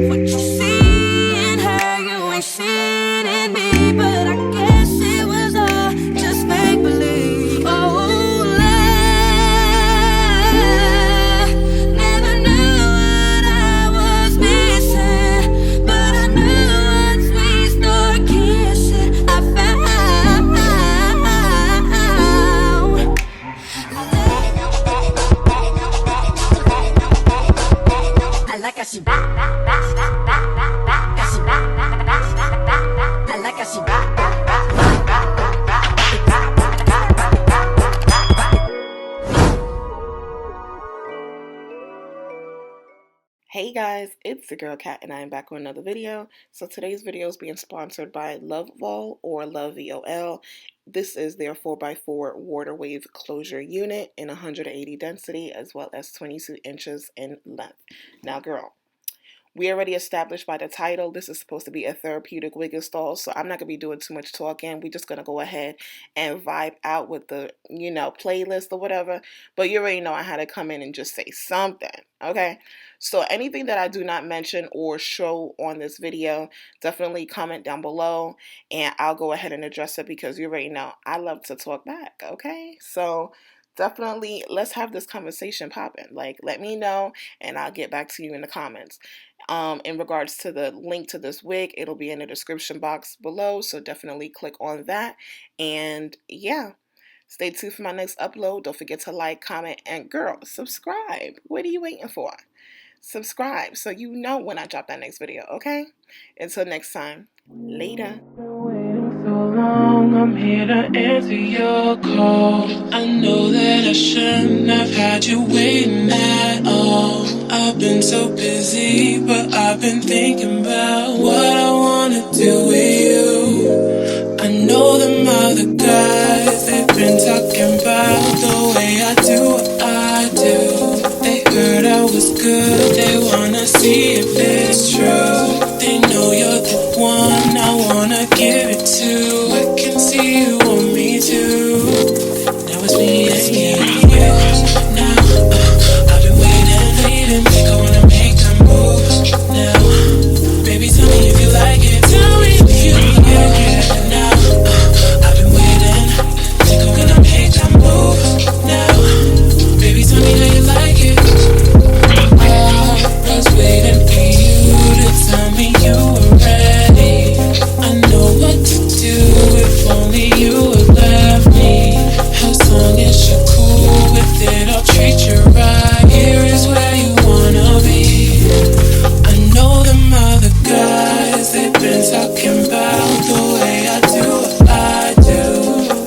What you see in her, you ain't seen in me, but I guess it was all just make believe. Oh, love, never knew what I was missing, but I knew once we start kissing, I found I like how she rock. Hey guys, it's the girl Cat and I am back with another video. So today's video is being sponsored by Lovevol or Lovevol. This is their 4x4 water wave closure unit in 180 density as well as 22 inches in length. Now girl, we already established by the title, this is supposed to be a therapeutic wig install, so I'm not going to be doing too much talking. We're just going to go ahead and vibe out with the, playlist or whatever. But you already know I had to come in and just say something, okay? So anything that I do not mention or show on this video, definitely comment down below, and I'll go ahead and address it because you already know I love to talk back, okay? So definitely let's have this conversation popping. Like, let me know, and I'll get back to you in the comments. In regards to the link to this wig, it'll be in the description box below, so definitely click on that. And yeah, stay tuned for my next upload. Don't forget to like, comment, and girl, subscribe. What are you waiting for? Subscribe so you know when I drop that next video, okay? Until next time, later. I'm here to answer your call. I know that I shouldn't have had you waiting at all. I've been so busy, but I've been thinking about what I wanna do with you. I know them other guys, they've been talking about the way I do what I do. They heard I was good, they wanna see if it's true. They know you're the one I wanna give it to. I can see you want me to. Now it's me and you. Now I've been waiting. Think I wanna make that move. Now, baby, tell me if you like it. Tell me if you like it. Now I've been waiting. Think I'm gonna make that move. Now, baby, tell me how you like it. I was waiting for you to tell me you were ready. I know what to do if only you would love me. As long as you're cool with it, I'll treat you right. Here is where you wanna be. I know them other guys, they've been talking about the way I do what I do.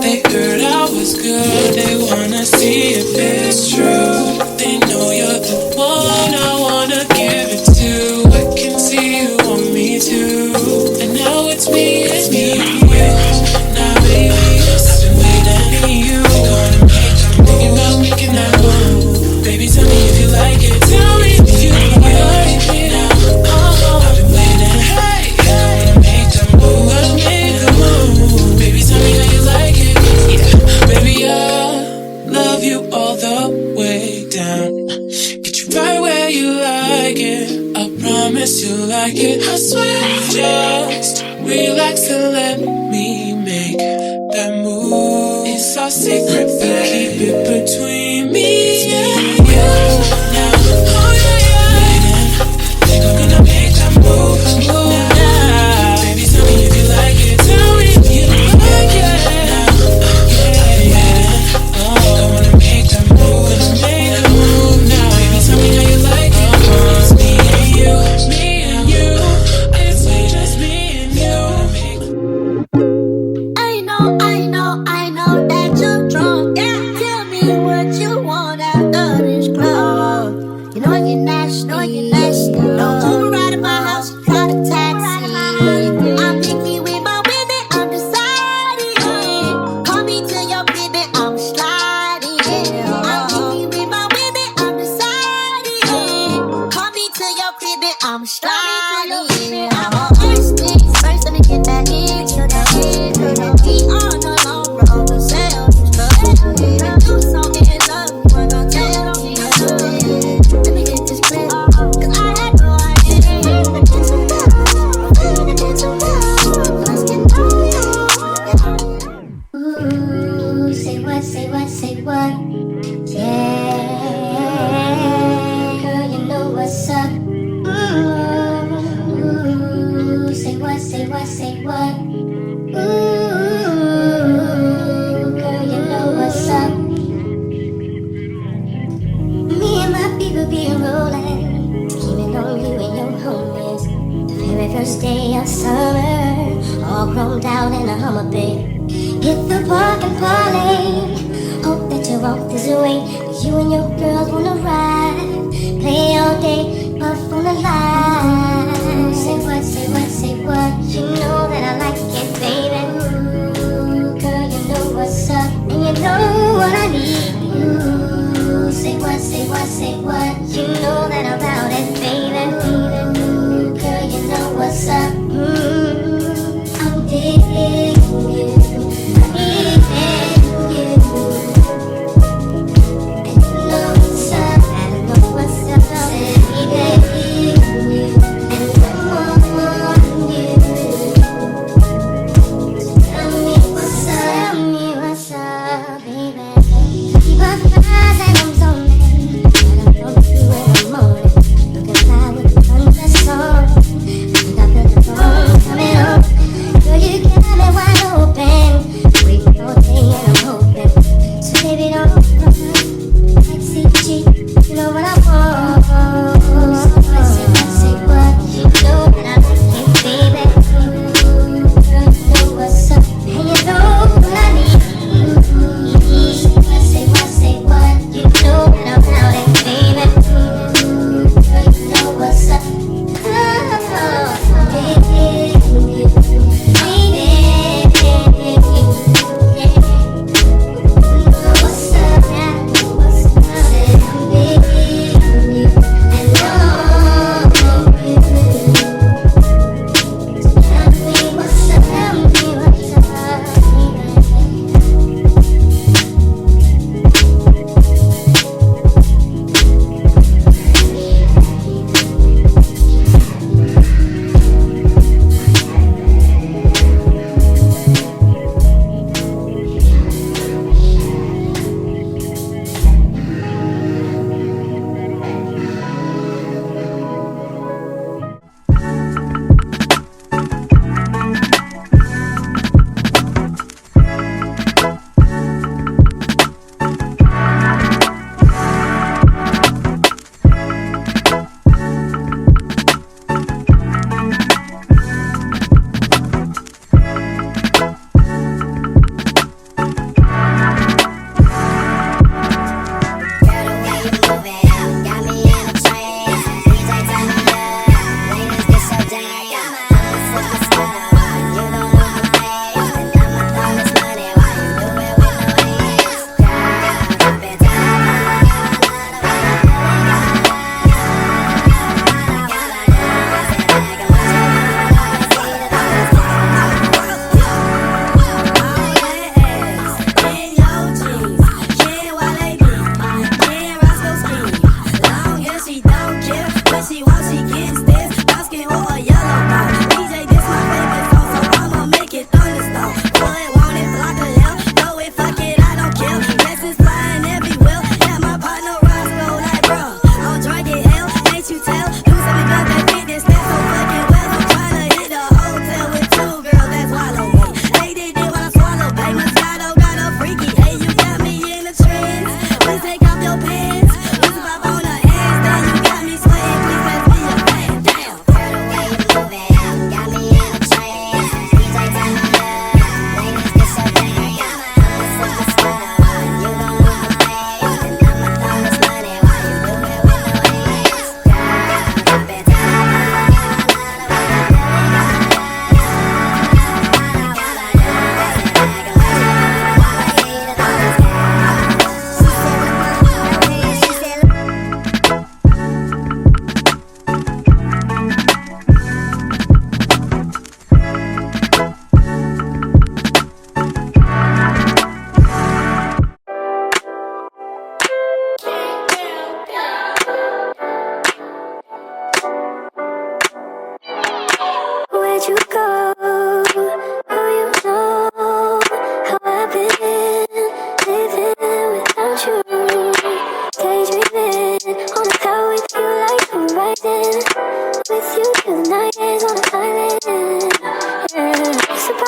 They heard I was good, they wanna see if it's true. They know you're the one I wanna give it to. I can see you want me to. And now it's me and you. Now baby, I've been waiting for you. Gonna make, I'm thinking about making that move. Baby, tell me if you like it. Tell me if you like it. Now, I've been waiting. Hey, gonna make that move. Gonna make a move. Baby, tell me how you like it. Yeah, baby, I love you all the way down. Get you right where you like it. I promise you like it. I swear, just relax and let me make that move. It's our secret, but keep it between me and you. Now, oh yeah, waiting. Think I'm gonna make that move. Now, baby, tell me if you like it. Tell me if you like it. Now, yeah, think I wanna make that move. Gonna make that move now. Baby, tell me how you like it. It's me and you, me and you. It's just me and you. I know that you're drunk. Yeah. Tell me what you want after this club. You know you're nasty. Don't override at my house, call a taxi. I'm picky with my women, I'm deciding. Call me to your baby, I'm sliding. I'm picky with my women, I'm deciding. Call me to your crib, I'm sliding. First things first, let me get that intro. We on the long road to sell this love. Do something in love, when I tell you. Let me get this clear, 'cause I had no idea. what, say what? Girl, you know what's up. Me and my people be rolling, scheming on you and your homies. The very first day of summer, all chromed out in a Hummer bit. Hit the park and parlay. Hope that you walk this way, 'cause you and your girls wanna ride. Play all day, puff on the line. Say what, say what, say what? You know that I like it, baby. Ooh, girl, you know what's up, and you know what I need. Ooh, say what, say what, say what? You know that I'm about it, baby. Ooh, girl, you know what's up. I'm digging you.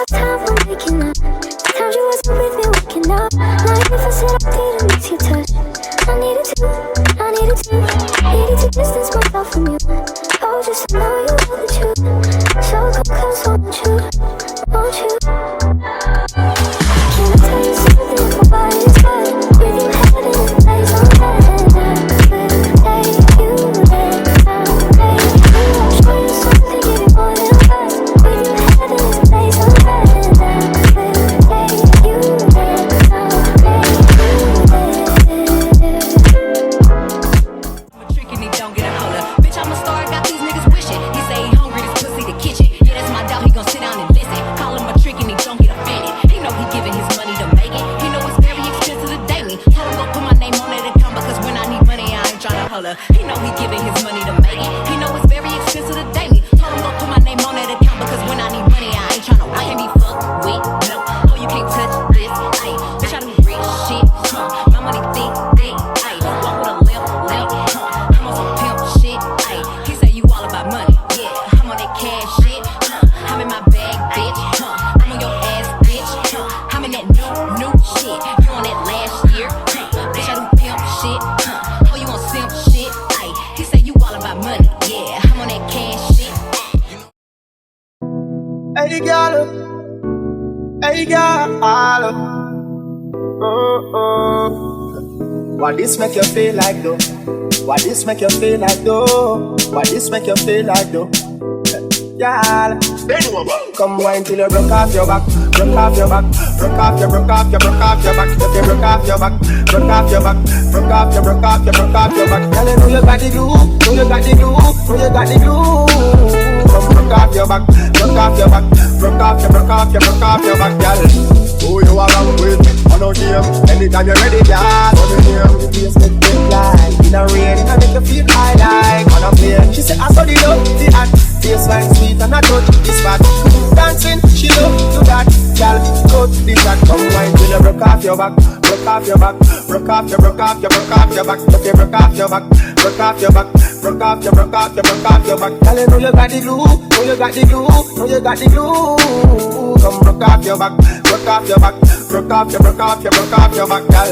have time for making up. Times you wasn't with me waking up. Now if I said I didn't miss your touch, I needed to distance myself from you. Oh, just to know you were the truth. So come close, won't you? Can I tell you something if my body is fine? With your head in a place on that, and I will take you there. I'll show you something, give you more than words. With your head in a place on that, and I will take you there. I'm a trick and he don't get a hold up. Bitch, I'm a star, got these niggas wishing. He say he hungry, this pussy the kitchen. Yeah, that's my dog, he gon' sit down and listen. Call him a trick and he don't get offended. He know he giving his money to make it. He know it's very expensive to date me. Told him go put my name on that account because when I need money, I ain't tryna hold up. He know he giving his money to make it. He know it's very expensive to date me. Told him go put my name on that account because when I need money, I ain't tryna wait. I can be fucked with, no. Oh, you can't touch this, ayy. Bitch, I do rich shit, huh. My money thick, ayy. Walk with a limp, huh. I'm on some pimp shit, ayy. He say you all about money, yeah. I'm on that cash shit, huh. I'm in my bag, bitch, huh. I'm on your ass, bitch, huh. I'm in that new shit. You on that last year, huh. Bitch, I do pimp shit, huh. Oh, you on simp shit, ayy. He say you all about money, yeah. I'm on that cash shit. Hey girl, hey girl, what this make you feel like though? What this make you feel like though? What this make you feel like though? Girl, come wine till you broke off your back, broke off your back, broke off your back, if you broke off your back, broke off your back, broke off your back. Girl, you know you got the glue, know you got the glue, know you got the glue. Come broke off your back, broke off your back, broke off your back, girl. Who you around with? On no game. Anytime you're ready, girl. On the name. The face make me fly. In a rain, it make you feel high like on a plane. She said I saw the love, the act. Face like sweet and I touch this fat. Dancing, she love to that. Girl, go to the track. Come wine till you broke off your back. Broke off your back. Broke off your back. If you broke off your back. Broke off your back. Broke off your back. Girl, you know you got the glue. Know you got the glue. Know you got the glue. Come broke off your back. Broke off your back. Broke off your back, girl.